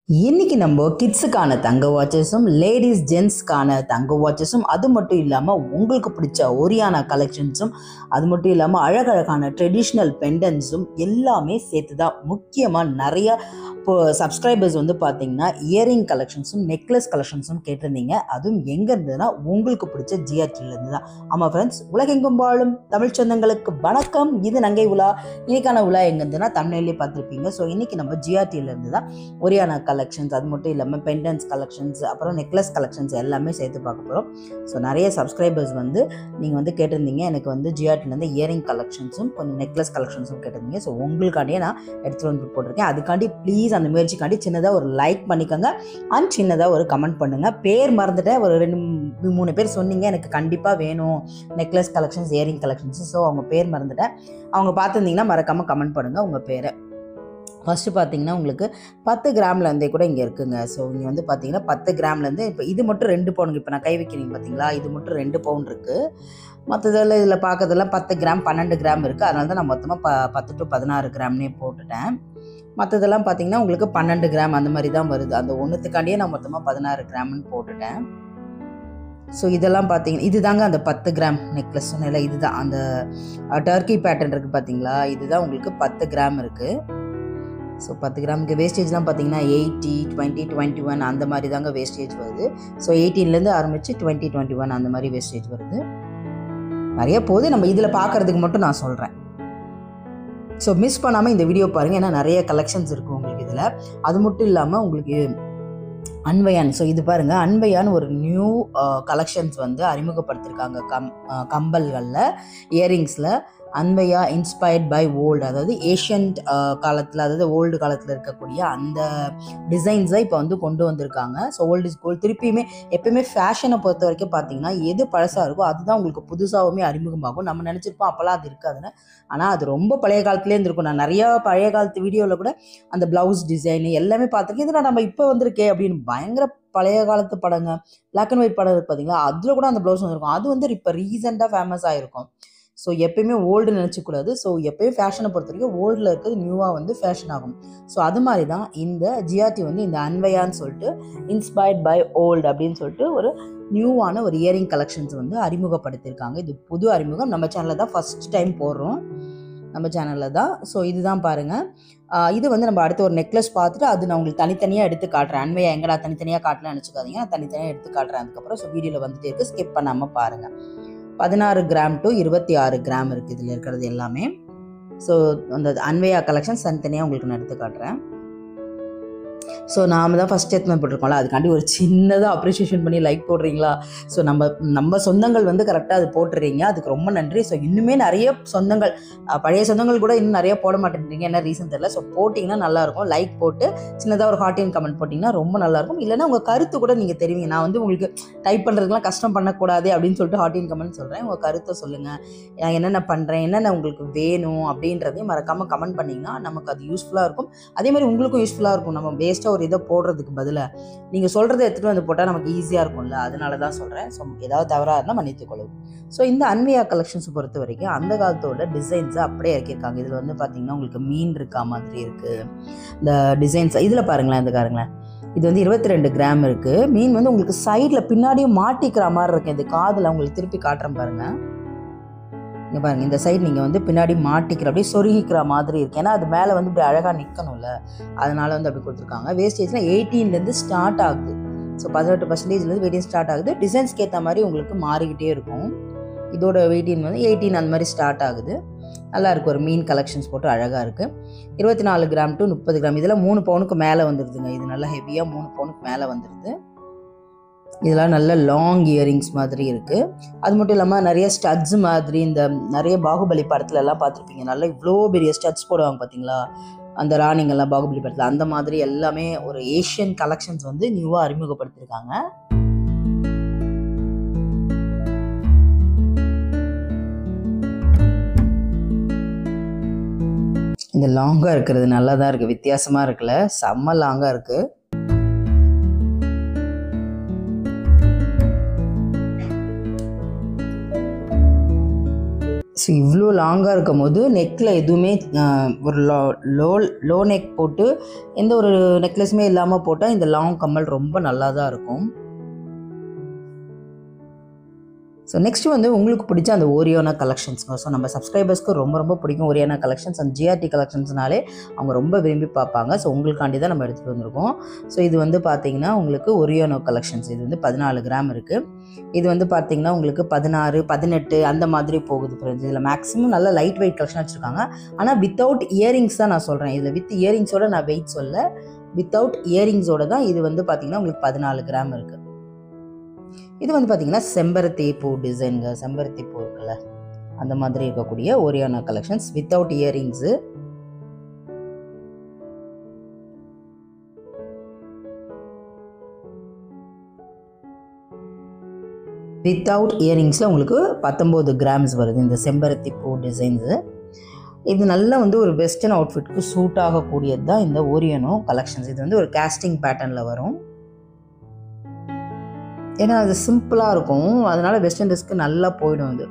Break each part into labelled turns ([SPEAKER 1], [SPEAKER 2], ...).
[SPEAKER 1] இன்னைக்கு நம்ம கிட்ஸுக்கான தங்க வாட்சஸும் லேடிஸ் ஜென்ஸ்க்கான தங்க வாட்சஸும் அது மட்டும் இல்லாமல் உங்களுக்கு பிடிச்ச ஒரியானா கலெக்ஷன்ஸும் அது மட்டும் இல்லாமல் அழகழகான ட்ரெடிஷ்னல் பெண்டன்ஸும் எல்லாமே சேர்த்து தான். முக்கியமாக நிறையா இப்போ சப்ஸ்கிரைபர்ஸ் வந்து பார்த்தீங்கன்னா இயரிங் கலெக்ஷன்ஸும் நெக்லஸ் கலெக்ஷன்ஸும் கேட்டிருந்தீங்க. அதுவும் எங்கே இருந்ததுன்னா உங்களுக்கு பிடிச்ச ஜிஆர்டிலேருந்து தான். ஆமாம் ஃப்ரெண்ட்ஸ், உலகெங்கும் வாழும் தமிழ் சொந்தங்களுக்கு வணக்கம். இது நங்கை உலா. இன்னைக்கான உலா எங்கே இருந்ததுன்னா தமிழ்லேயே பார்த்துருப்பீங்க. ஸோ இன்னைக்கு நம்ம ஜிஆர்டிலேருந்து தான் ஒரியானா கலெக்ஷன்ஸ் அது மட்டும் இல்லாமல் பெண்டன்ஸ் கலெக்ஷன்ஸ் அப்புறம் நெக்லஸ் கலெக்ஷன்ஸ் எல்லாமே சேர்த்து பார்க்க போகிறோம். ஸோ நிறைய சப்ஸ்கிரைபர்ஸ் வந்து நீங்கள் வந்து கேட்டிருந்தீங்க எனக்கு வந்து ஜிஆர்டிலேருந்து இயரிங் கலெக்ஷன்ஸும் கொஞ்சம் நெக்லஸ் கலெக்ஷன்ஸும் கேட்டிருந்தீங்க. ஸோ உங்களுக்காண்டியே நான் எடுத்துகிட்டு வந்து போட்டிருக்கேன். அதுக்காண்டி ப்ளீஸ் அந்த முயற்சிக்காண்டி சின்னதாக ஒரு லைக் பண்ணிக்கோங்க அண்ட் சின்னதாக ஒரு கமெண்ட் பண்ணுங்கள். பேர் மறந்துட்டேன், ஒரு 2-3 பேர் சொன்னீங்க எனக்கு கண்டிப்பாக வேணும் necklace collections earring collections. So அவங்க பேர் மறந்துட்டேன். அவங்க பார்த்துருந்தீங்கன்னா மறக்காமல் கமெண்ட் பண்ணுங்கள் உங்கள் பேரை. ஃபஸ்ட்டு பார்த்தீங்கன்னா உங்களுக்கு 10 கிராம்லேருந்தே கூட இங்கே இருக்குங்க. ஸோ இங்கே வந்து பார்த்தீங்கன்னா 10 கிராம்லேருந்து இப்போ இது மட்டும் 2 பவுனுக்கு இப்போ நான் கை வைக்கிறீங்க பார்த்தீங்களா, இது மட்டும் 2 பவுன் இருக்குது. மற்றதெல்லாம் இதில் பார்க்கறதெல்லாம் 10 கிராம் 12 கிராம் இருக்குது. அதனால தான் நான் மொத்தமாக 10 to 16 கிராம்னே போட்டுட்டேன். மற்றதெல்லாம் பார்த்தீங்கன்னா உங்களுக்கு 12 கிராம் அந்த மாதிரி தான் வருது. அந்த ஒன்றுத்துக்காண்டியே நான் மொத்தமாக 16 கிராம்னு போட்டுட்டேன். ஸோ இதெல்லாம் பார்த்தீங்கன்னா இது தாங்க அந்த 10 கிராம் நெக்லஸ் சொன்னேன்ல, இதுதான் அந்த டர்க்கி பேட்டர்ன் இருக்குது பார்த்தீங்களா, இதுதான் உங்களுக்கு 10 கிராம் இருக்குது. ஸோ 10 கிராமுக்கு வேஸ்டேஜ்லாம் பார்த்தீங்கன்னா 80, 20, 21 அந்த மாதிரி தாங்க வேஸ்டேஜ் வருது. ஸோ 18லேருந்து ஆரம்பித்து 20, 21 அந்த மாதிரி வேஸ்டேஜ் வருது. நிறைய போது, நம்ம இதில் பார்க்குறதுக்கு மட்டும் நான் சொல்கிறேன். ஸோ மிஸ் பண்ணாமல் இந்த வீடியோ பாருங்கள், ஏன்னா நிறைய கலெக்ஷன்ஸ் இருக்குது உங்களுக்கு இதில். அது மட்டும் இல்லாமல் உங்களுக்கு அன்வயான், ஸோ இது பாருங்கள், அன்வயான் ஒரு நியூ கலெக்ஷன்ஸ் வந்து அறிமுகப்படுத்திருக்காங்க. கம்பல்களில் இயரிங்ஸில் அன்வயா இன்ஸ்பயர்ட் பை ஓல்டு, அதாவது ஏஷியன்ட் காலத்தில், அதாவது ஓல்டு காலத்தில் இருக்கக்கூடிய அந்த டிசைன்ஸை இப்போ வந்து கொண்டு வந்திருக்காங்க. So old is gold. திருப்பியுமே எப்பயுமே ஃபேஷனை பொறுத்த வரைக்கும் பார்த்தீங்கன்னா எது பழசாக இருக்கோ அதுதான் உங்களுக்கு புதுசாகவுமே அறிமுகமாகும். நம்ம நினச்சிருப்போம் அப்போல்லாம் அது இருக்காதுன்னு, ஆனால் அது ரொம்ப பழைய காலத்துலேருந்து இருக்கும். நான் நிறையா பழைய காலத்து வீடியோவில் கூட அந்த ப்ளவுஸ் டிசைன் எல்லாமே பார்த்துருக்கேன். இதெல்லாம் நம்ம இப்போ வந்திருக்கே அப்படின்னு பயங்கர பழைய காலத்து படங்க, பிளாக் அண்ட் ஒயிட் படம் இருக்குது பார்த்தீங்களா, அதில் கூட அந்த ப்ளவுஸ் வந்துருக்கும். அது வந்து இப்போ ரீசெண்டாக ஃபேமஸ் ஆகிருக்கும். ஸோ எப்பயுமே ஓல்டு நினச்சிக்கூடாது. ஸோ எப்பயும் ஃபேஷனை பொறுத்த வரைக்கும் ஓல்டில் இருக்கிறது நியூவாக வந்து ஃபேஷன் ஆகும். ஸோ அது மாதிரி தான் இந்த ஜிஆர்டி வந்து இந்த அன்வயான்னு சொல்லிட்டு இன்ஸ்பயர்ட் பை ஓல்டு அப்படின்னு சொல்லிட்டு ஒரு நியூவான ஒரு இயரிங் கலெக்ஷன்ஸ் வந்து அறிமுகப்படுத்தியிருக்காங்க. இது புது அறிமுகம், நம்ம சேனலில் தான் ஃபஸ்ட் டைம் போடுறோம், நம்ம சேனலில் தான். ஸோ இதுதான் பாருங்கள். இது வந்து நம்ம அடுத்து ஒரு நெக்லஸ் பார்த்துட்டு அது நான் உங்களுக்கு தனித்தனியாக எடுத்து காட்டுறேன். அன்வயா எங்கடா தனித்தனியாக காட்டலாம்னு நினச்சிக்காதீங்க, நான் தனித்தனியாக எடுத்து காட்டுறேன் அதுக்கப்புறம். ஸோ வீடியோவில் வந்துட்டே இருக்குது, ஸ்கிப் பண்ணாமல் பாருங்கள். 16 கிராம் to 26 கிராம் இருக்குது இதில் இருக்கிறது எல்லாமே. ஸோ அந்த அன்வயா கலெக்ஷன்ஸ் தனித்தனியாக உங்களுக்கு நான் எடுத்து காட்டுறேன். ஸோ நாம் தான் ஃபஸ்ட் எத்தனை போட்டிருக்கோம்ல, அதுக்காண்டி ஒரு சின்னதாக அப்ரிஷியேஷன் பண்ணி லைக் போடுறீங்களா? ஸோ நம்ம சொந்தங்கள் வந்து கரெக்டாக அது போட்டுறீங்க, அதுக்கு ரொம்ப நன்றி. ஸோ இன்னுமே நிறைய சொந்தங்கள், பழைய சொந்தங்கள் கூட இன்னும் நிறைய போட மாட்டேன்றீங்க, என்ன ரீசன் தெரியல. ஸோ போட்டிங்கன்னா நல்லாயிருக்கும். லைக் போட்டு சின்னதாக ஒரு ஹார்ட் அண்ட் கமெண்ட் போட்டிங்கன்னா ரொம்ப நல்லாயிருக்கும். இல்லைன்னா உங்கள் கருத்து கூட நீங்கள் தெரிவிங்க. நான் வந்து உங்களுக்கு டைப் பண்ணுறதுக்குலாம் கஷ்டம் பண்ணக்கூடாது அப்படின்னு சொல்லிட்டு ஹார்ட் அண்ட் கமெண்ட் சொல்கிறேன். உங்கள் கருத்தை சொல்லுங்கள், நான் என்னென்ன பண்ணுறேன், என்னென்ன உங்களுக்கு வேணும் அப்படின்றதையும் மறக்காமல் கமெண்ட் பண்ணிங்கன்னா நமக்கு அது யூஸ்ஃபுல்லாக இருக்கும். அதே மாதிரி உங்களுக்கும் யூஸ்ஃபுல்லாக இருக்கும். நம்ம வேஸ்ட்டாக ஒரு இதை போடுறதுக்கு பதிலாக நீங்கள் சொல்கிறத எடுத்துகிட்டு வந்து போட்டால் நமக்கு ஈஸியாக இருக்கும்ல, அதனால தான் சொல்கிறேன். ஸோ ஏதாவது தவறாக இருந்தால் மன்னித்துக்கொள்ளும். ஸோ இந்த அன்வயா கலெக்ஷன்ஸ் பொறுத்த வரைக்கும் அந்த காலத்தோட டிசைன்ஸை அப்படியே இறக்கியிருக்காங்க. இதில் வந்து பார்த்தீங்கன்னா உங்களுக்கு மீன் இருக்கா மாதிரி இருக்குது இந்த டிசைன்ஸ். இதில் பாருங்களேன், இந்த பாருங்களேன், இது வந்து 22 கிராம் இருக்குது. மீன் வந்து உங்களுக்கு சைடில் பின்னாடியும் மாட்டிக்கிற மாதிரி இருக்குது. இது காதில் உங்களுக்கு திருப்பி காட்டுறேன் பாருங்கள். இங்கே பாருங்கள், இந்த சைடு நீங்கள் வந்து பின்னாடி மாட்டிக்கிற அப்படியே சொருகிக்கிற மாதிரி இருக்குது. ஏன்னா அது மேலே வந்து இப்படி அழகாக நிற்கணும்ல, அதனால வந்து அப்படி கொடுத்துருக்காங்க. வேஸ்டேஜ்னால் 18லேருந்து ஸ்டார்ட் ஆகுது. ஸோ 18% வெயிட்டிங் ஸ்டார்ட் ஆகுது. டிசைன்ஸ்க்கு ஏற்ற மாதிரி உங்களுக்கு மாறிக்கிட்டே இருக்கும். இதோட வெயிட்டின் வந்து 18 அந்த மாதிரி ஸ்டார்ட் ஆகுது. நல்லா இருக்குது, ஒரு மீன் கலெக்ஷன்ஸ் போட்டு அழகாக இருக்குது. 24 கிராம் to 30 கிராம் இதெல்லாம் 3 பவுனுக்கு மேலே வந்துடுதுங்க. இது நல்லா ஹெவியாக 3 பவுனுக்கு மேலே வந்துடுது. இதெல்லாம் நல்ல லாங் இயரிங்ஸ் மாதிரி இருக்குது. அது மட்டும் இல்லாமல் நிறைய ஸ்டட்ஸ் மாதிரி, இந்த நிறைய பாகுபலி படத்துல எல்லாம் பார்த்துருப்பீங்க, நல்லா இவ்வளோ பெரிய ஸ்டட்ஸ் போடுவாங்க பார்த்தீங்களா, அந்த ராணிங்கெல்லாம் பாகுபலி படத்தில், அந்த மாதிரி எல்லாமே ஒரு ஏஷியன் கலெக்ஷன்ஸ் வந்து நியூவாக அறிமுகப்படுத்தியிருக்காங்க. இந்த லாங்காக இருக்கிறது நல்லா தான் இருக்குது, வித்தியாசமாக இருக்குல்ல, செம்ம லாங்காக இருக்குது. ஸோ இவ்வளோ லாங்காக இருக்கும் போது நெக்கில் எதுவுமே ஒரு லோ நெக் போட்டு எந்த ஒரு நெக்லஸுமே இல்லாமல் போட்டால் இந்த லாங் கம்மல் ரொம்ப நல்லா தான் இருக்கும். ஸோ நெக்ஸ்ட் வந்து உங்களுக்கு பிடிச்ச அந்த ஓரியானா கலெக்ஷன்ஸ்ங்க. ஸோ நம்ம சப்ஸ்கிரைபர்ஸ்க்கு ரொம்ப ரொம்ப பிடிக்கும் ஓரியானா கலெக்ஷன்ஸ் அண்ட் ஜிஆர்டி கலெக்ஷன்ஸ்னாலே அவங்க ரொம்ப விரும்பி பார்ப்பாங்க. ஸோ உங்களுக்காண்டி தான் நம்ம எடுத்துகிட்டு வந்திருக்கோம். ஸோ இது வந்து பார்த்தீங்கன்னா உங்களுக்கு ஓரியானோ கலெக்ஷன்ஸ். இது வந்து 14 கிராம் இருக்குது. இது வந்து பார்த்தீங்கன்னா உங்களுக்கு 16, 18 அந்த மாதிரி போகுது ஃப்ரெண்ட்ஸ். இதில் மேக்ஸிமம் நல்ல லைட் வெயிட் கலெக்ஷன் வச்சுருக்காங்க. ஆனால் வித்தவுட் இயரிங்ஸ் தான் நான் சொல்கிறேன். இதில் வித் இயரிங்ஸோட நான் வெயிட் சொல்ல, வித்தவுட் இயரிங்ஸோட தான் இது வந்து பார்த்தீங்கன்னா உங்களுக்கு 14 கிராம் இருக்குது. இது வந்து பார்த்தீங்கன்னா செம்பருத்தி பூ டிசைனுங்க. செம்பருத்தி பூ இருக்குல்ல அந்த மாதிரி இருக்கக்கூடிய ஓரியானா கலெக்ஷன்ஸ் வித்தவுட் இயரிங்ஸு. வித்தவுட் இயரிங்ஸில் உங்களுக்கு 19 கிராம்ஸ் வருது இந்த செம்பருத்தி பூ டிசைன்ஸு. இது நல்லா வந்து ஒரு வெஸ்டர்ன் அவுட்ஃபிட்க்கு சூட் ஆகக்கூடியது தான் இந்த ஓரியானோ கலெக்ஷன்ஸ். இது வந்து ஒரு கேஸ்டிங் பேட்டர்னில் வரும். ஏன்னா அது சிம்பிளாக இருக்கும், அதனால வெஸ்டர்ன் ட்ரெஸ்க்கு நல்லா போயிடும் அது.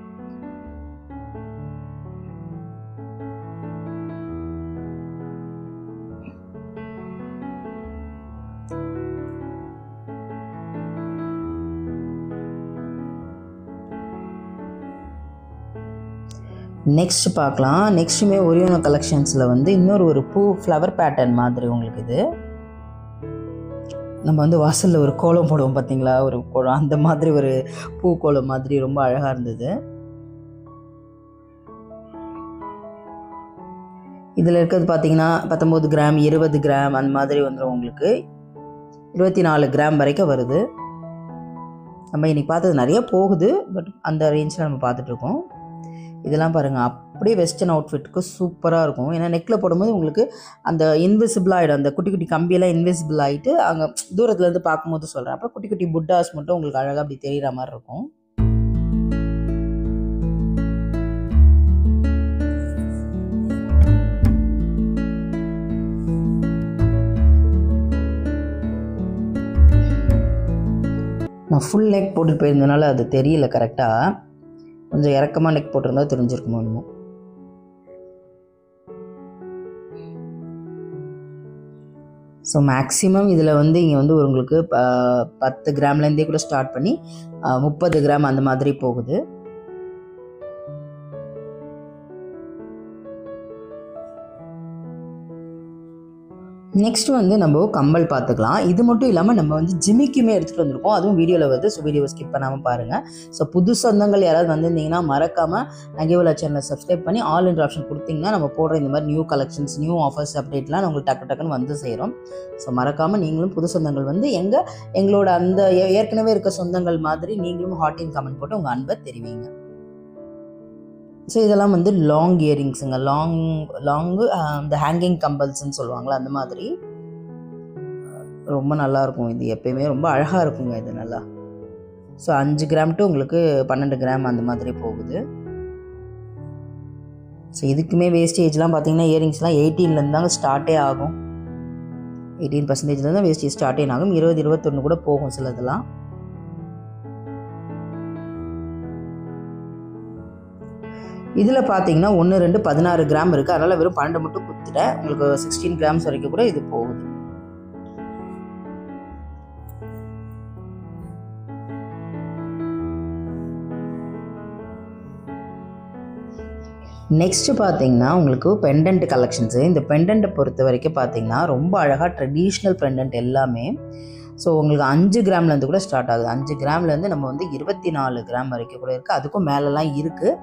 [SPEAKER 1] நெக்ஸ்ட் பார்க்கலாம். நெக்ஸ்ட்டுமே ஓரியானோ கலெக்ஷன்ஸில் வந்து இன்னொரு ஒரு பூ ஃப்ளவர் பேட்டர்ன் மாதிரி உங்களுக்கு இது. நம்ம வந்து வாசலில் ஒரு கோலம் போடுவோம் பார்த்தீங்களா, ஒரு கோலம் அந்த மாதிரி ஒரு பூ கோலம் மாதிரி ரொம்ப அழகாக இருந்தது. இதில் இருக்கிறது பார்த்தீங்கன்னா 19 கிராம், 20 கிராம் அந்த மாதிரி வந்துடும் உங்களுக்கு. 24 கிராம் வரைக்கும் வருது. நம்ம இன்றைக்கி பார்த்தது நிறைய போகுது, பட் அந்த ரேஞ்சில் நம்ம பார்த்துட்ருக்கோம். இதெல்லாம் பாருங்கள், அப்படியே வெஸ்டர்ன் அவுட்ஃபிட்டுக்கு சூப்பராக இருக்கும். ஏன்னா நெக்கில் போடும்போது உங்களுக்கு அந்த இன்விசிபிள் ஆகிடும், அந்த குட்டி குட்டி கம்பியெல்லாம் இன்விசிபிள் ஆகிட்டு அங்கே தூரத்துலேருந்து பார்க்கும்போது சொல்கிறேன். அப்புறம் குட்டி குட்டி புட்டாஸ் மட்டும் உங்களுக்கு அழகாக அப்படி தெரிகிற மாதிரி இருக்கும். நான் ஃபுல் நெக் போட்டுட்டு போயிருந்தனால அது தெரியல கரெக்டாக. கொஞ்சம் இறக்கமாக நெக் போட்டிருந்தா தெரிஞ்சிருக்குமோ இன்னும். ஸோ மேக்ஸிமம் இதில் வந்து இங்கே வந்து உங்களுக்கு 10 கிராம்லேருந்தே கூட ஸ்டார்ட் பண்ணி 30 கிராம் அந்த மாதிரி போகுது. நெக்ஸ்ட் வந்து நம்ம கம்பல் பார்த்துக்கலாம். இது மட்டும் இல்லாமல் நம்ம வந்து ஜிமிக்குமே எடுத்துகிட்டு வந்திருக்கோம், அதுவும் வீடியோவில் வருது. ஸோ வீடியோவை ஸ்கிப் பண்ணாமல் பாருங்கள். ஸோ புது சொந்தங்கள் யாராவது வந்திருந்தீங்கன்னா மறக்காமல் நகைவலா சேனலை சப்ஸ்கிரைப் பண்ணி ஆல் என்ற ஆப்ஷன் கொடுத்தீங்கன்னா நம்ம போடுற இந்த மாதிரி நியூ கலெக்ஷன்ஸ், நியூ ஆஃபர்ஸ் அப்டேட்லாம் உங்களுக்கு டக்குன்னு வந்து சேரும். ஸோ மறக்காமல் நீங்களும் புது சொந்தங்கள் வந்து எங்களோட அந்த ஏற்கனவே இருக்க சொந்தங்கள் மாதிரி நீங்களும் ஹாட்டின் கமெண்ட் போட்டு உங்கள் அன்பை தெரிவிங்க. ஸோ இதெல்லாம் வந்து லாங் இயரிங்ஸுங்க. லாங்கு இந்த ஹேங்கிங் கம்பல்ஸ்ன்னு சொல்லுவாங்களா அந்த மாதிரி ரொம்ப நல்லாயிருக்கும். இது எப்பயுமே ரொம்ப அழகாக இருக்குங்க இது நல்லா. ஸோ 5 கிராம் டு உங்களுக்கு 12 கிராம் அந்த மாதிரி போகுது. ஸோ இதுக்குமே வேஸ்டேஜ்லாம் பார்த்தீங்கன்னா இயரிங்ஸ்லாம் 18லேருந்து தாங்க ஸ்டார்ட்டே ஆகும். 18% தான் வேஸ்டேஜ் ஸ்டார்ட்டே ஆகும். 20, 21 கூட போகும் சிலதெல்லாம். இதில் பார்த்தீங்கன்னா 1, 2, 16 கிராம் இருக்குது. அதனால் வெறும் 12 மட்டும் கொடுத்துட்டேன். உங்களுக்கு 16 கிராம்ஸ் வரைக்கும் கூட இது போகுது. நெக்ஸ்ட்டு பார்த்தீங்கன்னா உங்களுக்கு பெண்டன்ட் கலெக்ஷன்ஸு. இந்த பெண்டன்ட்டை பொறுத்த வரைக்கும் பார்த்தீங்கன்னா ரொம்ப அழகாக ட்ரெடிஷ்னல் பெண்டன்ட் எல்லாமே. ஸோ உங்களுக்கு 5 கிராம்லேருந்து கூட ஸ்டார்ட் ஆகுது. 5 கிராம்லேருந்து நம்ம வந்து 24 கிராம் வரைக்கும் கூட இருக்குது. அதுக்கும் மேலெலாம் இருக்குது.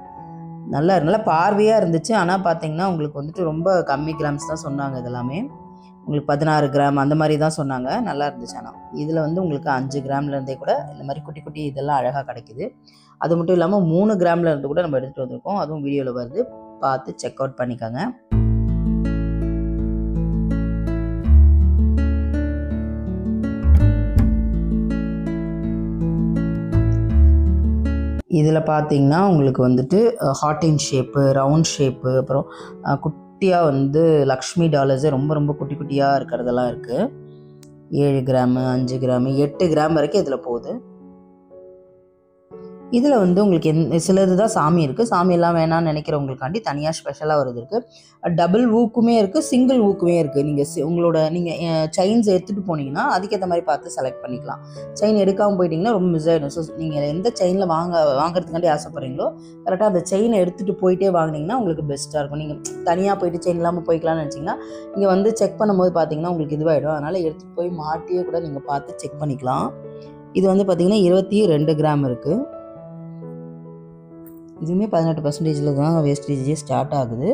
[SPEAKER 1] நல்லா பார்வையாக இருந்துச்சு. ஆனால் பார்த்தீங்கன்னா உங்களுக்கு வந்துட்டு ரொம்ப கம்மி கிராம்ஸ் தான் சொன்னாங்க. இதெல்லாமே உங்களுக்கு 16 கிராம் அந்த மாதிரி தான் சொன்னாங்க. நல்லா இருந்துச்சு. ஆனால் இதில் வந்து உங்களுக்கு 5 கிராம்லேருந்தே கூட இந்த மாதிரி குட்டி குட்டி இதெல்லாம் அழகாக கிடைக்குது. அது மட்டும் இல்லாமல் 3 கிராம்லேருந்து கூட நம்ம எடுத்துகிட்டு வந்திருக்கோம். அதுவும் வீடியோவில் வருது, பார்த்து செக் அவுட் பண்ணிக்கோங்க. இதில் பார்த்தீங்கன்னா உங்களுக்கு வந்துட்டு ஹார்டின் ஷேப்பு, ரவுண்ட் ஷேப்பு, அப்புறம் குட்டியாக வந்து லக்ஷ்மி டாலர்ஸே ரொம்ப ரொம்ப குட்டி குட்டியாக இருக்கிறதெல்லாம் இருக்குது. 7 கிராமு, 5 கிராமு, 8 கிராம் வரைக்கும் இதில் போகுது. இதில் வந்து உங்களுக்கு சிலது தான் சாமி இருக்குது, சாமியெல்லாம் வேணான்னு நினைக்கிறவங்களுக்காண்டி தனியாக ஸ்பெஷலாக வருது இருக்குது. டபுள் ஊக்குமே இருக்குது, சிங்கிள் ஊக்குமே இருக்குது. நீங்கள் செயின்ஸ் எடுத்துகிட்டு போனீங்கன்னா அதுக்கேற்ற மாதிரி பார்த்து செலக்ட் பண்ணிக்கலாம். செயின் எடுக்காமல் போயிட்டீங்கன்னா ரொம்ப மிஸ் ஆகிடும். ஸோ நீங்கள் எந்த செயினில் வாங்குறதுக்காண்டி ஆசைப்பட்றீங்களோ கரெக்டாக அந்த செயினை எடுத்துகிட்டு போயிட்டே வாங்கினீங்கன்னா உங்களுக்கு பெஸ்ட்டாக இருக்கும். நீங்கள் தனியாக போயிட்டு செயின் இல்லாமல் போய்க்கலாம்னு நினச்சிங்கன்னா இங்கே வந்து செக் பண்ணும்போது பார்த்தீங்கன்னா உங்களுக்கு இதுவாகிடும். அதனால் எடுத்துகிட்டு போய் மாட்டியே கூட நீங்கள் பார்த்து செக் பண்ணிக்கலாம். இது வந்து பார்த்தீங்கன்னா 22 கிராம் இருக்குது. இதுவுமே 18% தான் வேஸ்டேஜே ஸ்டார்ட் ஆகுது.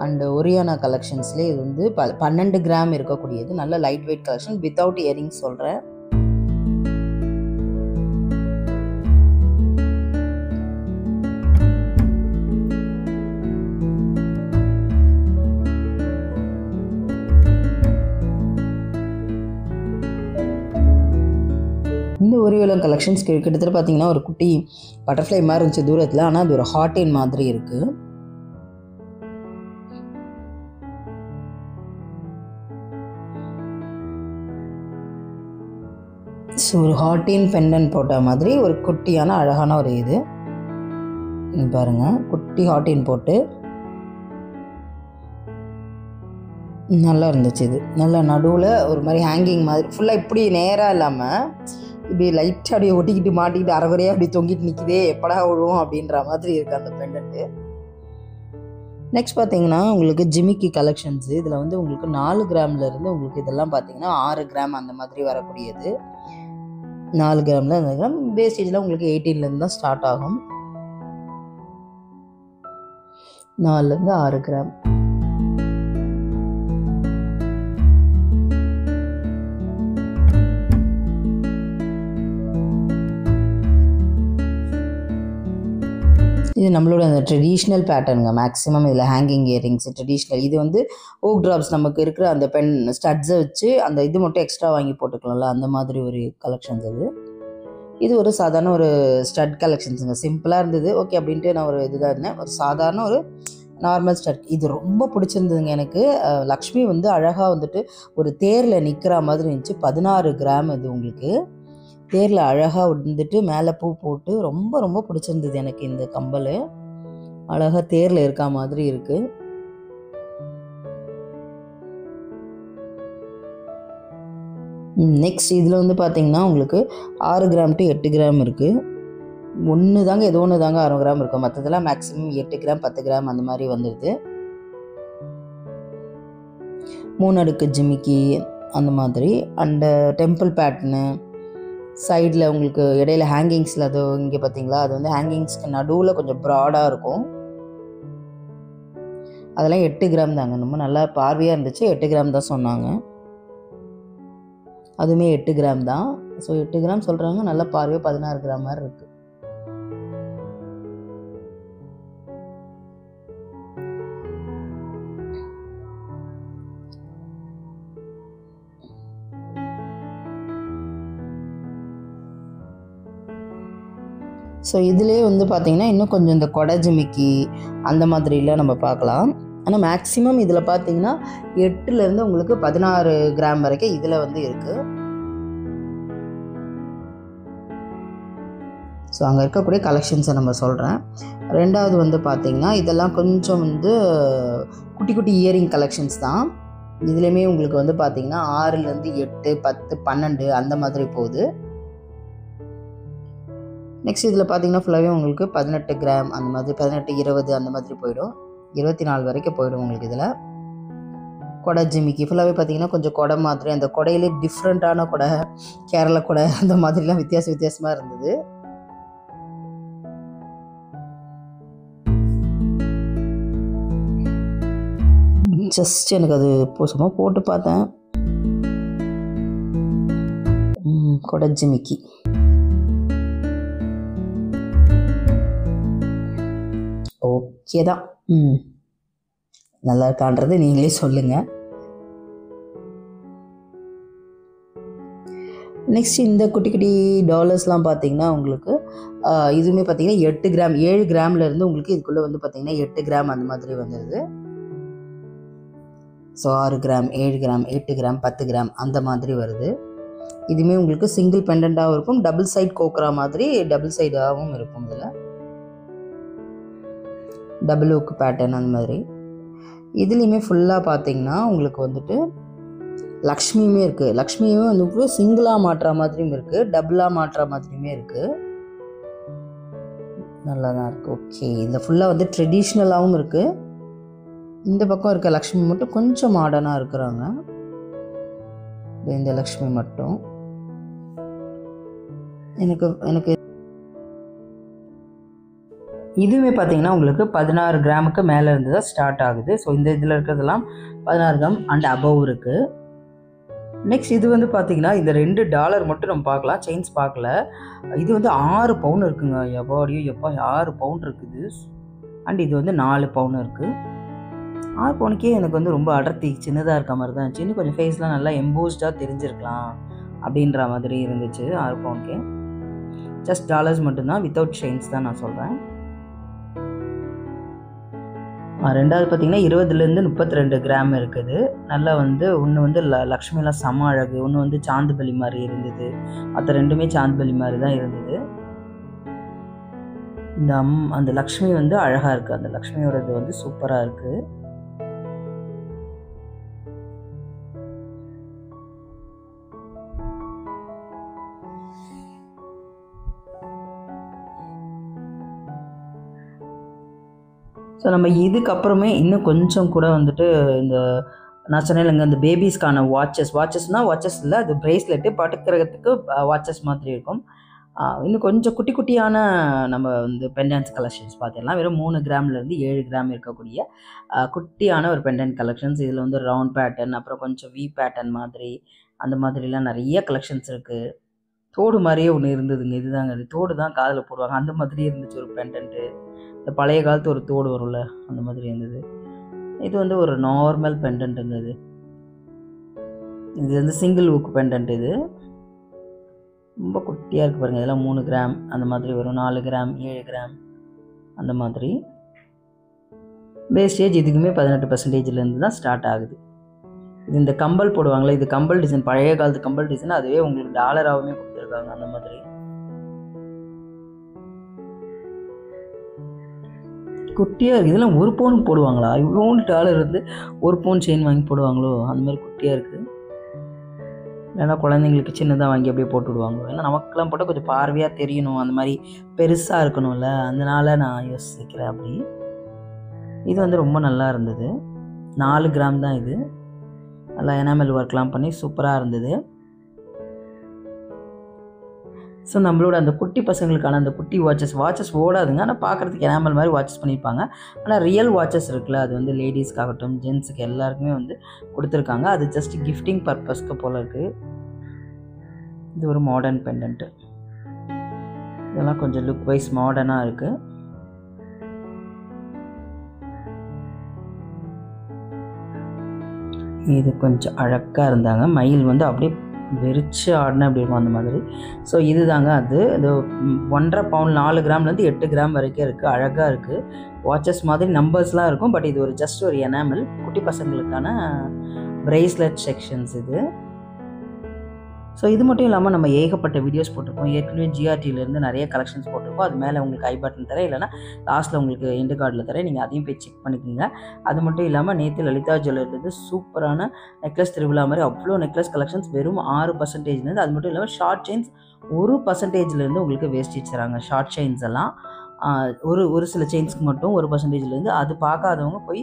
[SPEAKER 1] அண்டு ஒரியானா கலெக்ஷன்ஸ்லேயே இது வந்து 12 கிராம் இருக்கக்கூடியது. நல்ல light weight collection, without earrings சொல்கிறேன். இந்த ஒரியோலம் கலெக்ஷன்ஸ் கிட்டத்தட்ட பார்த்தீங்கன்னா ஒரு குட்டி பட்டர்ஃப்ளை மாதிரி இருந்துச்சு தூரத்தில், ஆனால் அது ஒரு ஹார்டின் மாதிரி இருக்குது. ஸோ ஒரு ஹார்டின் பெண்டன் போட்ட மாதிரி ஒரு குட்டியான அழகான ஒரு இது பாருங்கள், குட்டி ஹார்டின் போட்டு நல்லா இருந்துச்சு. இது நல்லா நடுவில் ஒரு மாதிரி ஹேங்கிங் மாதிரி ஃபுல்லாக இப்படி நேராக இல்லாமல் இப்படி லைட்டாக அப்படியே ஒட்டிக்கிட்டு மாட்டிக்கிட்டு அரைகுறையாக அப்படி தொங்கிட்டு நிற்கிதே, எப்படா விழுவும் அப்படின்ற மாதிரி இருக்குது அந்த பெண்டன்ட்டு. நெக்ஸ்ட் பார்த்தீங்கன்னா உங்களுக்கு ஜிமிக்கி கலெக்ஷன்ஸு. இதில் வந்து உங்களுக்கு 4 கிராம்லேருந்து உங்களுக்கு இதெல்லாம் பார்த்தீங்கன்னா 6 கிராம் அந்த மாதிரி வரக்கூடியது. 4 கிராமில் அந்த கிராம் வேஸ்டேஜில் உங்களுக்கு 18லேருந்து தான் ஸ்டார்ட் ஆகும். 4லேருந்து 6 கிராம். இது நம்மளோட அந்த ட்ரெடிஷ்னல் பேட்டர்னுங்க. மேக்ஸிமம் இதில் ஹேங்கிங் இயரிங்ஸ் ட்ரெடிஷ்னல். இது வந்து ஓக் ட்ராப்ஸ் நமக்கு இருக்கிற அந்த ஸ்டட்ஸை வச்சு அந்த இது மட்டும் எக்ஸ்ட்ரா வாங்கி போட்டுக்கலாம்ல, அந்த மாதிரி ஒரு கலெக்ஷன்ஸ் அது. இது ஒரு சாதாரண ஒரு ஸ்டட் கலெக்ஷன்ஸுங்க. சிம்பிளாக இருந்தது, ஓகே அப்படின்ட்டு நான் ஒரு இதுதான் இருந்தேன். ஒரு சாதாரண ஒரு நார்மல் ஸ்டட். இது ரொம்ப பிடிச்சிருந்ததுங்க எனக்கு. லக்ஷ்மி வந்து அழகாக வந்துட்டு ஒரு தேரில் நிற்கிற மாதிரி இருந்துச்சு. 16 கிராம் இது உங்களுக்கு. தேரில் அழகாக வந்துட்டு மேலே பூ போட்டு ரொம்ப ரொம்ப பிடிச்சிருந்தது எனக்கு இந்த கம்பல். அழகாக தேரில் இருக்க மாதிரி இருக்குது. நெக்ஸ்ட் இதில் வந்து பார்த்தீங்கன்னா உங்களுக்கு 6 கிராம் டு 8 கிராம் இருக்குது. ஒன்று தாங்க, ஏதோ ஒன்று தாங்க 6 கிராம் இருக்கும். மற்றதெல்லாம் மேக்ஸிமம் 8 கிராம் 10 கிராம் அந்த மாதிரி வந்துடுது. 3 அடுக்கு ஜிமிக்கி அந்த மாதிரி. அண்டு டெம்பிள் பேட்டர்னு சைடில் உங்களுக்கு இடையில ஹேங்கிங்ஸில் அது இங்கே பார்த்தீங்களா, அது வந்து ஹேங்கிங்ஸ்க்கு நடுவில் கொஞ்சம் ப்ராடாக இருக்கும். அதெல்லாம் 8 கிராம் தாங்க. ரொம்ப நல்லா பார்வையாக இருந்துச்சு. 8 கிராம் தான் சொன்னாங்க. அதுவுமே 8 கிராம் தான். ஸோ 8 கிராம் சொல்கிறாங்க, நல்லா பார்வையாக 16 கிராம் மாதிரி இருக்குது. ஸோ இதிலே வந்து பார்த்திங்கன்னா இன்னும் கொஞ்சம் இந்த கொடை ஜிமிக்கி அந்த மாதிரிலாம் நம்ம பார்க்கலாம். ஆனால் மேக்ஸிமம் இதில் பார்த்திங்கன்னா 8லேருந்து உங்களுக்கு 16 கிராம் வரைக்கும் இதில் வந்து இருக்குது. ஸோ அங்கே இருக்கக்கூடிய கலெக்ஷன்ஸை நம்ம சொல்கிறேன். ரெண்டாவது வந்து பார்த்திங்கன்னா இதெல்லாம் கொஞ்சம் வந்து குட்டி குட்டி இயரிங் கலெக்ஷன்ஸ் தான். இதுலேயுமே உங்களுக்கு வந்து பார்த்திங்கன்னா 6லேருந்து 8 10 12 அந்த மாதிரி போகுது. நெக்ஸ்ட் இதில் பார்த்தீங்கன்னா ஃபுல்லாகவே உங்களுக்கு 18 கிராம் அந்த மாதிரி 18 20 அந்த மாதிரி போயிடும். 24 வரைக்கும் போயிடும் உங்களுக்கு. இதில் கொடை ஜிமிக்கி ஃபுல்லாகவே பார்த்தீங்கன்னா கொஞ்சம் கொடை மாதிரி, அந்த கொடையிலே டிஃப்ரெண்ட்டான கொடை, கேரளா கொடை அந்த மாதிரிலாம் வித்தியாசமாக இருந்தது. ஜஸ்ட் எனக்கு அது சும்மா போட்டு பார்த்தேன். கொடை ஜிமிக்கி ஓகே தான். நல்லா இருக்கான்றது நீங்களே சொல்லுங்கள். நெக்ஸ்ட் இந்த குட்டி குட்டி டாலர்ஸ்லாம் பார்த்தீங்கன்னா உங்களுக்கு இதுவுமே பார்த்தீங்கன்னா 8 கிராம் 7 கிராம்லேருந்து உங்களுக்கு இதுக்குள்ளே வந்து பார்த்தீங்கன்னா 8 கிராம் அந்த மாதிரி வந்துடுது. So 6 gram 7 gram 8 gram 10 gram அந்த மாதிரி வருது. இதுவுமே உங்களுக்கு சிங்கிள் பெண்டண்ட்டாகவும் இருக்கும், டபுள் சைட் கோக்குறா மாதிரி டபுள் சைடாகவும் இருக்கும். இதில் டபுள் ஹுக் பேட்டர்ன் அந்த மாதிரி. இதுலேயுமே ஃபுல்லாக பார்த்தீங்கன்னா உங்களுக்கு வந்துட்டு லக்ஷ்மியுமே இருக்குது. லக்ஷ்மியுமே வந்து சிங்கிளாக மாட்டுற மாதிரியும் இருக்குது, டபுளாக மாட்டுற மாதிரியுமே இருக்குது. நல்லா தான் இருக்குது. ஓகே, இதில் ஃபுல்லாக வந்து ட்ரெடிஷ்னலாகவும் இருக்குது. இந்த பக்கம் இருக்க லக்ஷ்மி மட்டும் கொஞ்சம் மாடர்னாக இருக்கிறாங்க. இந்த லக்ஷ்மி மட்டும் எனக்கு இதுவுமே பார்த்தீங்கன்னா உங்களுக்கு 16 கிராமுக்கு மேலே இருந்து தான் ஸ்டார்ட் ஆகுது. ஸோ இந்த இதில் இருக்கிறதெல்லாம் 16 கிராம் அண்ட் அபவ் இருக்குது. நெக்ஸ்ட் இது வந்து பார்த்தீங்கன்னா இந்த $2 மட்டும் நம்ம பார்க்கலாம், செயின்ஸ் பார்க்கல. இது வந்து 6 பவுன் இருக்குங்க. எப்பா 6 பவுன் இருக்குது. அண்ட் இது வந்து 4 பவுன் இருக்குது. 6 பவுனுக்கே எனக்கு வந்து ரொம்ப அடர்த்தி சின்னதாக இருக்க மாதிரி தான் இருந்துச்சு. இன்னும் கொஞ்சம் ஃபேஸ்லாம் நல்லா எம்போஸ்டாக தெரிஞ்சிருக்கலாம் அப்படின்ற மாதிரி இருந்துச்சு. 6 பவுனுக்கே ஜஸ்ட் டாலர்ஸ் மட்டும்தான், வித்தவுட் செயின்ஸ் தான் நான் சொல்கிறேன். ரெண்டாவது பார்த்தீங்கன்னா 20லேருந்து 32 கிராம் இருக்குது. நல்லா வந்து ஒன்று வந்து லக்ஷ்மிலாம் செம அழகு, ஒன்று வந்து சாந்துபலி மாதிரி இருந்தது. மற்ற ரெண்டுமே சாந்துபலி மாதிரி தான் இருந்தது. இந்த அந்த லக்ஷ்மி வந்து அழகாக இருக்குது. அந்த லக்ஷ்மியோடது வந்து சூப்பராக இருக்குது. ஸோ நம்ம இதுக்கப்புறமே இன்னும் கொஞ்சம் கூட வந்துட்டு இந்த நான் சொன்னேன்லங்க இந்த பேபிஸ்க்கான வாட்சஸ்னால் வாட்சஸ் இல்லை, அது பிரேஸ்லெட்டு படுக்கிறதுக்கு வாட்சஸ் மாதிரி இருக்கும். இன்னும் கொஞ்சம் குட்டி குட்டியான நம்ம வந்து பெண்டன்ஸ் கலெக்ஷன்ஸ் பார்த்துடலாம். வெறும் 3 கிராம்லேருந்து 7 கிராம் இருக்கக்கூடிய குட்டியான ஒரு பெண்டன்ட் கலெக்ஷன்ஸ். இதில் வந்து ரவுண்ட் பேட்டர்ன், அப்புறம் கொஞ்சம் வி பேட்டர்ன் மாதிரி அந்த மாதிரிலாம் நிறைய கலெக்ஷன்ஸ் இருக்குது. தோடு மாதிரியே ஒன்று இருந்ததுங்க. இதுதாங்க அது தோடு தான் காதில் போடுவாங்க, அந்த மாதிரி இருந்துச்சு ஒரு பெண்டன்ட்டு. இந்த பழைய காலத்து ஒரு தோடு வரும்ல அந்த மாதிரி இருந்தது. இது வந்து ஒரு நார்மல் பெண்டன்ட்டுங்க. இது வந்து சிங்கிள் ஹுக் பெண்டன்ட். இது ரொம்ப குட்டியாக இருக்குது பாருங்கள். இதெல்லாம் 3 கிராம் அந்த மாதிரி வரும், 4 கிராம் 7 கிராம் அந்த மாதிரி. வேஸ்டேஜ் இதுக்குமே 18% தான் ஸ்டார்ட் ஆகுது. இது இந்த கம்பல் போடுவாங்களே, இது கம்பல் டிசைன், பழைய காலத்து கம்பல் டிசைன். அதுவே உங்களுக்கு டாலராகவுமே கொடுத்துருக்காங்க அந்த மாதிரி. குட்டியாக இருக்குது. இதெல்லாம் 1 பவுனுக்கு போடுவாங்களா? இவ்வளோன்னு டாலர் வந்து 1 பவுன் செயின் வாங்கி போடுவாங்களோ அந்த மாதிரி குட்டியாக இருக்குது. இல்லைன்னா குழந்தைங்களுக்கு சின்னதாக வாங்கி அப்படியே போட்டு விடுவாங்களோ. ஏன்னா நமக்கெல்லாம் போட்டால் கொஞ்சம் பார்வையாக தெரியணும், அந்த மாதிரி பெருசாக இருக்கணும்ல, அதனால நான் யோசிக்கிறேன் அப்படி. இது வந்து ரொம்ப நல்லா இருந்தது. 4 கிராம் தான் இது. நல்லா எனாமல் ஒர்க்லாம் பண்ணி சூப்பராக இருந்தது. ஸோ நம்மளோட அந்த குட்டி பசங்களுக்கான அந்த குட்டி வாட்சஸ் ஓடாதுங்க, ஆனால் பார்க்குறதுக்கு எனாமல் மாதிரி வாட்சஸ் பண்ணியிருப்பாங்க. ஆனால் ரியல் வாட்சஸ் இருக்குல்ல, அது வந்து லேடிஸ்க்காகட்டும் ஜென்ஸுக்கு எல்லாருக்குமே வந்து கொடுத்துருக்காங்க. அது ஜஸ்ட் கிஃப்டிங் பர்பஸ்க்கு போல் இருக்குது. இது ஒரு மாடர்ன் பெண்டன்ட்டு. இதெல்லாம் கொஞ்சம் லுக் வைஸ் மாடர்னாக இருக்குது. இது கொஞ்சம் அழகாக இருந்தாங்க. மயில் வந்து அப்படியே வெறிச்சு ஆடினா அப்படி இருக்கும் அந்த மாதிரி. ஸோ இது தாங்க அது. இது 1.5 பவுன் 4 கிராம்லேருந்து 8 கிராம் வரைக்கும் இருக்குது. அழகாக இருக்குது. வாட்சஸ் மாதிரி நம்பர்ஸ்லாம் இருக்கும். பட் இது ஒரு ஜஸ்ட் ஒரு எனாமல் குட்டி பசங்களுக்கான பிரேஸ்லெட் செக்ஷன்ஸ் இது. ஸோ இது மட்டும் இல்லாமல் நம்ம ஏகப்பட்ட வீடியோஸ் போட்டிருக்கோம். ஏற்கனவே ஜிஆர்டியிலேருந்து நிறைய கலெக்ஷன்ஸ் போட்டிருக்கோம். அது மேலே உங்களுக்கு ஐ பட்டன் தரேன், இல்லைனா லாஸ்ட்டில் உங்களுக்கு எண்டு கார்டில் தரேன். நீங்கள் அதையும் போய் செக் பண்ணிக்கோங்க. அது மட்டும் இல்லாமல் நேற்று லலிதா ஜுவல்லரிலேருந்து சூப்பரான நெக்லஸ் திருவிழா மாதிரி அவ்வளோ நெக்லஸ் கலெக்ஷன்ஸ் வெறும் 6%. அது மட்டும் இல்லாமல் ஷார்ட் செயின்ஸ் 1%. உங்களுக்கு வேஸ்டேஜ் தராங்க. ஷார்ட் செயின்ஸ் எல்லாம் ஒரு சில செயின்ஸ்க்கு மட்டும் 1%. அது பார்க்காதவங்க போய்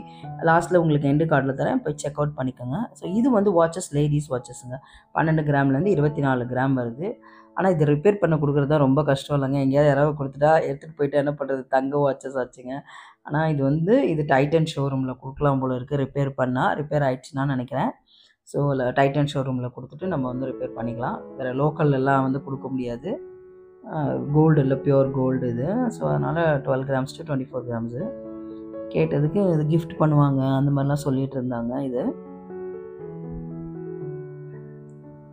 [SPEAKER 1] லாஸ்ட்டில் உங்களுக்கு எண்டு கார்டில் தரேன், போய் செக் அவுட் பண்ணிக்கோங்க. ஸோ இது வந்து வாட்சஸ், லேடிஸ் வாட்சஸுங்க. 12 கிராம்லேருந்து 24 கிராம் வருது. ஆனால் இது ரிப்பேர் பண்ண கொடுக்குறது தான் ரொம்ப கஷ்டம் இல்லைங்க. எங்கேயாவது யாராவது கொடுத்துட்டா எடுத்துகிட்டு போயிட்டு என்ன பண்ணுறது, தங்க வாட்சஸ் ஆச்சுங்க. ஆனால் இது டைட்டன் ஷோரூமில் கொடுக்கலாம் போல இருக்குது. ரிப்பேர் ஆகிடுச்சுன்னா நினைக்கிறேன். ஸோ டைட்டன் ஷோரூமில் கொடுத்துட்டு நம்ம வந்து ரிப்பேர் பண்ணிக்கலாம். வேறு லோக்கல்லாம் வந்து கொடுக்க முடியாது. கோல்டு இல்லை, பியூர் கோல்டு இது. ஸோ அதனால் 12 கிராம்ஸ் to 24 கிராம்ஸு கேட்டதுக்கு இது கிஃப்ட் பண்ணுவாங்க அந்த மாதிரிலாம் சொல்லிகிட்டு இருந்தாங்க. இது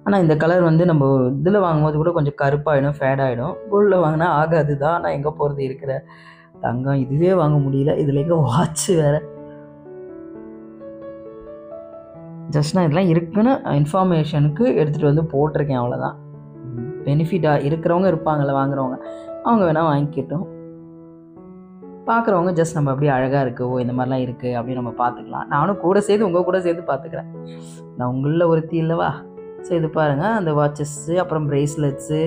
[SPEAKER 1] ஆனால் இந்த கலர் வந்து நம்ம இதில் வாங்கும்போது கூட கொஞ்சம் கருப்பாகிடும், ஃபேட் ஆகிடும். கோல்டில் வாங்கினா ஆகாது தான். ஆனால் எங்கே போகிறது, இருக்கிற தங்கம் இதுவே வாங்க முடியல, இதில் எங்கே வாட்ச் வேறு. ஜஸ்ட் நான் இதெல்லாம் இருக்குன்னு இன்ஃபர்மேஷனுக்கு எடுத்துகிட்டு வந்து போட்டிருக்கேன், அவ்வளோதான். பெனிஃபிட்டாக இருக்கிறவங்க இருப்பாங்கள்ல வாங்குறவங்க, அவங்க வேணால் வாங்கிக்கிட்டோம். பார்க்குறவங்க ஜஸ்ட் நம்ம அப்படியே அழகாக இருக்குது, ஓ இந்த மாதிரிலாம் இருக்குது அப்படின்னு நம்ம பார்த்துக்கலாம். நானும் கூட சேர்ந்து உங்கள் கூட சேர்ந்து பார்த்துக்கிறேன். நான் உங்களில் ஒருத்தி இல்லைவா? ஸோ இது பாருங்கள், அந்த வாட்சஸ்ஸு, அப்புறம் ப்ரேஸ்லெட்ஸு.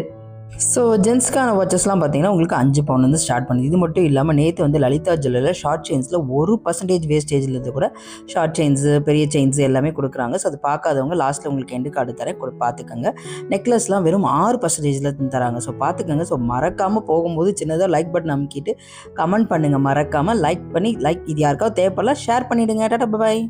[SPEAKER 1] ஸோ ஜென்ஸ்க்கான வாட்சஸ்லாம் பார்த்தீங்கன்னா உங்களுக்கு 5 பவுன்லேருந்து ஸ்டார்ட் பண்ணுது. இது மட்டும் இல்லாமல் நேற்று வந்து லலிதா ஜுவல்லரியில் ஷார்ட் செயின்ஸில் 1% வேஸ்டேஜ்லேருந்து கூட ஷார்ட் செயின்ஸு, பெரிய செயின்ஸு எல்லாமே கொடுக்குறாங்க. ஸோ அது பார்க்காதவங்க லாஸ்ட்டில் உங்களுக்கு எண்டு கார்டு தரேன், பார்த்துக்கோங்க. நெக்லஸ்லாம் வெறும் 6% தராங்க. ஸோ பார்த்துக்கோங்க. ஸோ மறக்காமல் போகும்போது சின்னதாக லைக் பட்டன் அமுக்கிட்டு கமெண்ட் பண்ணுங்கள். மறக்காமல் லைக் பண்ணி இது யாருக்காவது தேவைப்படலாம் ஷேர் பண்ணிவிடுங்க. டாடா பாய்.